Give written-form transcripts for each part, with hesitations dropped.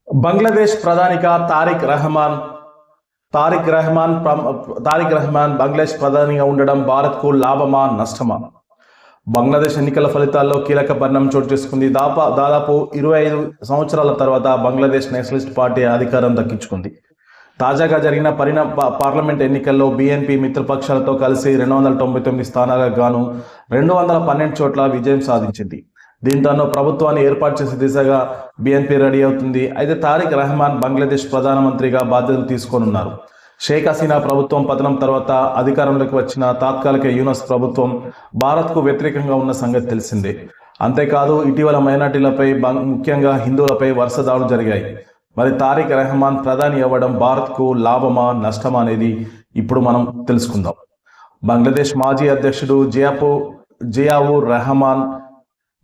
బంగ్లాదేశ్ ప్రధానిగా తారిక్ రహమాన్ బంగ్లాదేశ్ ప్రధానిగా ఉండడం భారత్కు లాభమా నష్టమా? బంగ్లాదేశ్ ఎన్నికల ఫలితాల్లో కీలక పరిణామం చోటు చేసుకుంది. దాదాపు 25 సంవత్సరాల తర్వాత బంగ్లాదేశ్ నేషనలిస్ట్ పార్టీ అధికారం దక్కించుకుంది. తాజాగా జరిగిన పార్లమెంట్ ఎన్నికల్లో బీఎన్పీ మిత్రపక్షాలతో కలిసి 299 స్థానాలకు గాను 212 చోట్ల విజయం సాధించింది. దీంతో ప్రభుత్వాన్ని ఏర్పాటు చేసే దిశగా బీఎన్పీ రెడీ అవుతుంది. అయితే తారిక్ రహమాన్ బంగ్లాదేశ్ ప్రధానమంత్రిగా బాధ్యతలు తీసుకోనున్నారు. షేక్ హసీనా ప్రభుత్వం పతనం తర్వాత అధికారంలోకి వచ్చిన తాత్కాలిక యూనస్ ప్రభుత్వం భారత్కు వ్యతిరేకంగా ఉన్న సంగతి తెలిసిందే. అంతేకాదు ఇటీవల మైనార్టీలపై ముఖ్యంగా హిందువులపై వరుస దాడులు జరిగాయి. మరి తారిక్ రహమాన్ ప్రధాని అవ్వడం భారత్కు లాభమా నష్టమా అనేది ఇప్పుడు మనం తెలుసుకుందాం. బంగ్లాదేశ్ మాజీ అధ్యక్షుడు జియావుర్ రెహమాన్,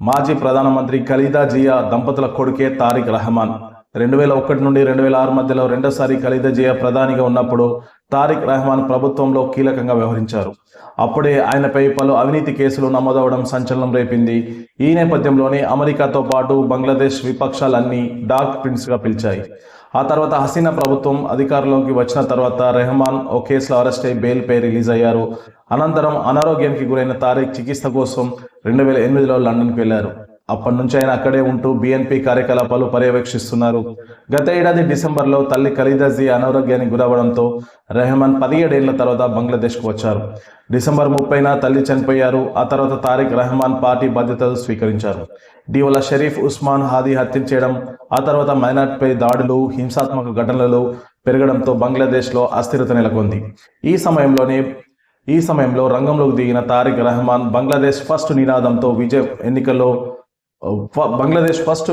మాజీ ప్రధానమంత్రి ఖలీదా జియా దంపతుల కొడుకే తారిక్ రహమాన్. 2001 నుండి 2006 మధ్యలో రెండోసారి ఖలీదా జియా ప్రధానిగా ఉన్నప్పుడు తారిక్ రహమాన్ ప్రభుత్వంలో కీలకంగా వ్యవహరించారు. అప్పుడే ఆయనపై పలు అవినీతి కేసులు నమోదవడం సంచలనం రేపింది. ఈ నేపథ్యంలోనే అమెరికాతో పాటు బంగ్లాదేశ్ విపక్షాలన్నీ డార్క్ ప్రిన్స్గా పిలిచాయి. ఆ తర్వాత హసీనా ప్రభుత్వం అధికారంలోకి వచ్చిన తర్వాత రెహమాన్ ఓ కేసులో అరెస్ట్ అయి బెయిల్పై రిలీజ్ అయ్యారు. అనంతరం అనారోగ్యానికి గురైన తారిక్ చికిత్స కోసం 2008లో లండన్కి వెళ్లారు. అప్పటి నుంచి ఆయన అక్కడే ఉంటూ బీఎన్పీ కార్యకలాపాలు పర్యవేక్షిస్తున్నారు. గత ఏడాది డిసెంబర్లో తల్లి ఖలీదా జియా అనారోగ్యానికి గురవడంతో రెహమాన్ 17 ఏళ్ల తర్వాత బంగ్లాదేశ్కు వచ్చారు. డిసెంబర్ 30న తల్లి చనిపోయారు. ఆ తర్వాత తారిక్ రహమాన్ పార్టీ బాధ్యతలు స్వీకరించారు. ఇటీవల షరీఫ్ ఉస్మాన్ హాదీ హత్య చేయడం, ఆ తర్వాత మైనార్టీపై దాడులు, హింసాత్మక ఘటనలు పెరగడంతో బంగ్లాదేశ్లో అస్థిరత నెలకొంది. ఈ సమయంలో రంగంలోకి దిగిన తారిక్ రహమాన్ బంగ్లాదేశ్ ఫస్ట్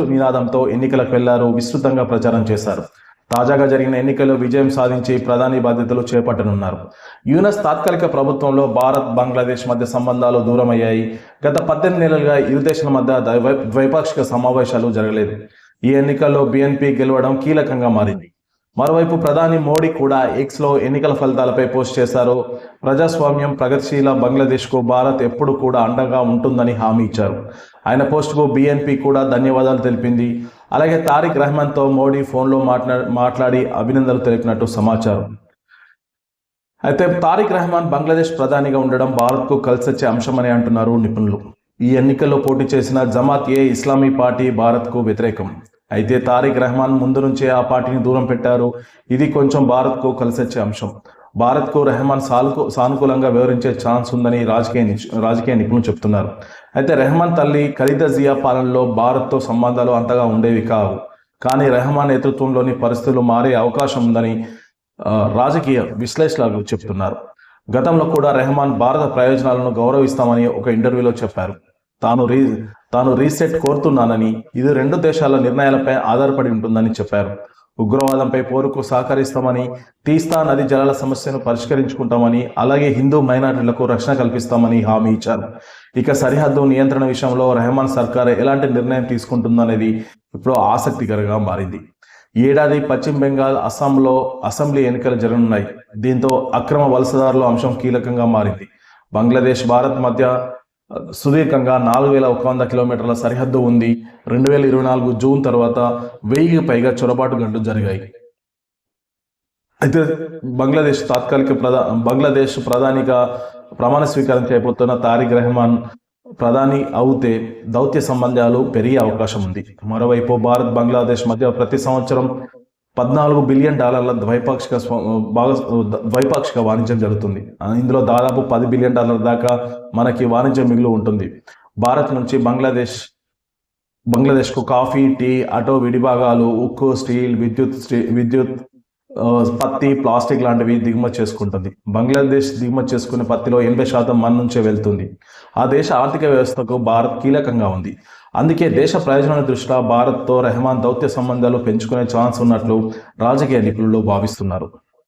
నినాదంతో ఎన్నికలకు వెళ్లారు. విస్తృతంగా ప్రచారం చేశారు. తాజాగా జరిగిన ఎన్నికల్లో విజయం సాధించి ప్రధాని బాధ్యతలు చేపట్టనున్నారు. యూనస్ తాత్కాలిక ప్రభుత్వంలో భారత్ బంగ్లాదేశ్ మధ్య సంబంధాలు దూరమయ్యాయి. గత 18 నెలలుగా ఇరు దేశాల మధ్య ద్వైపాక్షిక సమావేశాలు జరగలేదు. ఈ ఎన్నికల్లో బీఎన్పీ గెలవడం కీలకంగా మారింది. మరోవైపు ప్రధాని మోడీ కూడా ఎక్స్లో ఎన్నికల ఫలితాలపై పోస్ట్ చేశారు. ప్రజాస్వామ్యం, ప్రగతిశీల బంగ్లాదేశ్కు భారత్ ఎప్పుడు కూడా అండగా ఉంటుందని హామీ ఇచ్చారు. ఆయన పోస్టుకు బీఎన్పీ కూడా ధన్యవాదాలు తెలిపింది. అలాగే తారిక్ రహమాన్తో మోడీ ఫోన్లో మాట్లాడి అభినందనలు తెలిపినట్టు సమాచారం. అయితే తారిక్ రహమాన్ బంగ్లాదేశ్ ప్రధానిగా ఉండడం భారత్కు కలిసొచ్చే అంశమని అంటున్నారు నిపుణులు. ఈ ఎన్నికల్లో పోటీ చేసిన జమాత్-ఏ-ఇస్లామీ పార్టీ భారత్కు వ్యతిరేకం. అయితే తారిక్ రహమాన్ ముందు నుంచే ఆ పార్టీని దూరం పెట్టారు. ఇది కొంచెం భారత్కు కలిసొచ్చే అంశం. భారత్కు రెహమాన్ సానుకూలంగా వ్యవహరించే ఛాన్స్ ఉందని రాజకీయ నిపుణులు చెప్తున్నారు. అయితే రెహమాన్ తల్లి ఖలీదా జియా పాలనలో భారత్తో సంబంధాలు అంతగా ఉండేవి కావు. కానీ రెహమాన్ నేతృత్వంలోని పరిస్థితులు మారే అవకాశం ఉందని రాజకీయ విశ్లేషకులు చెప్తున్నారు. గతంలో కూడా రెహమాన్ భారత ప్రయోజనాలను గౌరవిస్తామని ఒక ఇంటర్వ్యూలో చెప్పారు. తాను రీసెట్ కోరుతున్నానని, ఇది 2 దేశాల నిర్ణయాలపై ఆధారపడి ఉంటుందని చెప్పారు. ఉగ్రవాదంపై పోరుకు సహకరిస్తామని, తీస్తా నది జలాల సమస్యను పరిష్కరించుకుంటామని, అలాగే హిందూ మైనారిటీలకు రక్షణ కల్పిస్తామని హామీ ఇచ్చారు. ఇక సరిహద్దు నియంత్రణ విషయంలో రెహమాన్ సర్కార్ ఎలాంటి నిర్ణయం తీసుకుంటుందనేది ఇప్పుడు ఆసక్తికరంగా మారింది. ఈ ఏడాది పశ్చిమ బెంగాల్, అస్సాంలో అసెంబ్లీ ఎన్నికలు జరగనున్నాయి. దీంతో అక్రమ వలసదారుల అంశం కీలకంగా మారింది. బంగ్లాదేశ్, భారత్ మధ్య సుదీర్ఘంగా 4100 కిలోమీటర్ల సరిహద్దు ఉంది. 2024 జూన్ తర్వాత 1000కి పైగా చొరబాటు ఘటనలు జరిగాయి. అయితే బంగ్లాదేశ్ ప్రధానిగా ప్రమాణ స్వీకారం చేయబోతున్న తారిక్ రహమాన్ ప్రధాని అవుతే దౌత్య సంబంధాలు పెరిగే అవకాశం ఉంది. మరోవైపు భారత్ బంగ్లాదేశ్ మధ్య ప్రతి సంవత్సరం $14 బిలియన్ ద్వైపాక్షిక వాణిజ్యం జరుగుతుంది. ఇందులో దాదాపు $10 బిలియన్ దాకా మనకి వాణిజ్యం మిగులు ఉంటుంది. భారత్ నుంచి బంగ్లాదేశ్కు కాఫీ, టీ, ఆటో విడిభాగాలు, ఉక్కు, స్టీల్, విద్యుత్, పత్తి, ప్లాస్టిక్ లాంటివి దిగుమతి చేసుకుంటుంది. బంగ్లాదేశ్ దిగుమతి చేసుకునే పత్తిలో 80% మన నుంచే వెళ్తుంది. ఆ దేశ ఆర్థిక వ్యవస్థకు భారత్ కీలకంగా ఉంది. అందుకే దేశ ప్రయోజనాల దృష్ట్యా భారత్తో రెహమాన్ దౌత్య సంబంధాలు పెంచుకునే ఛాన్స్ ఉన్నట్లు రాజకీయ నిపుణులు భావిస్తున్నారు.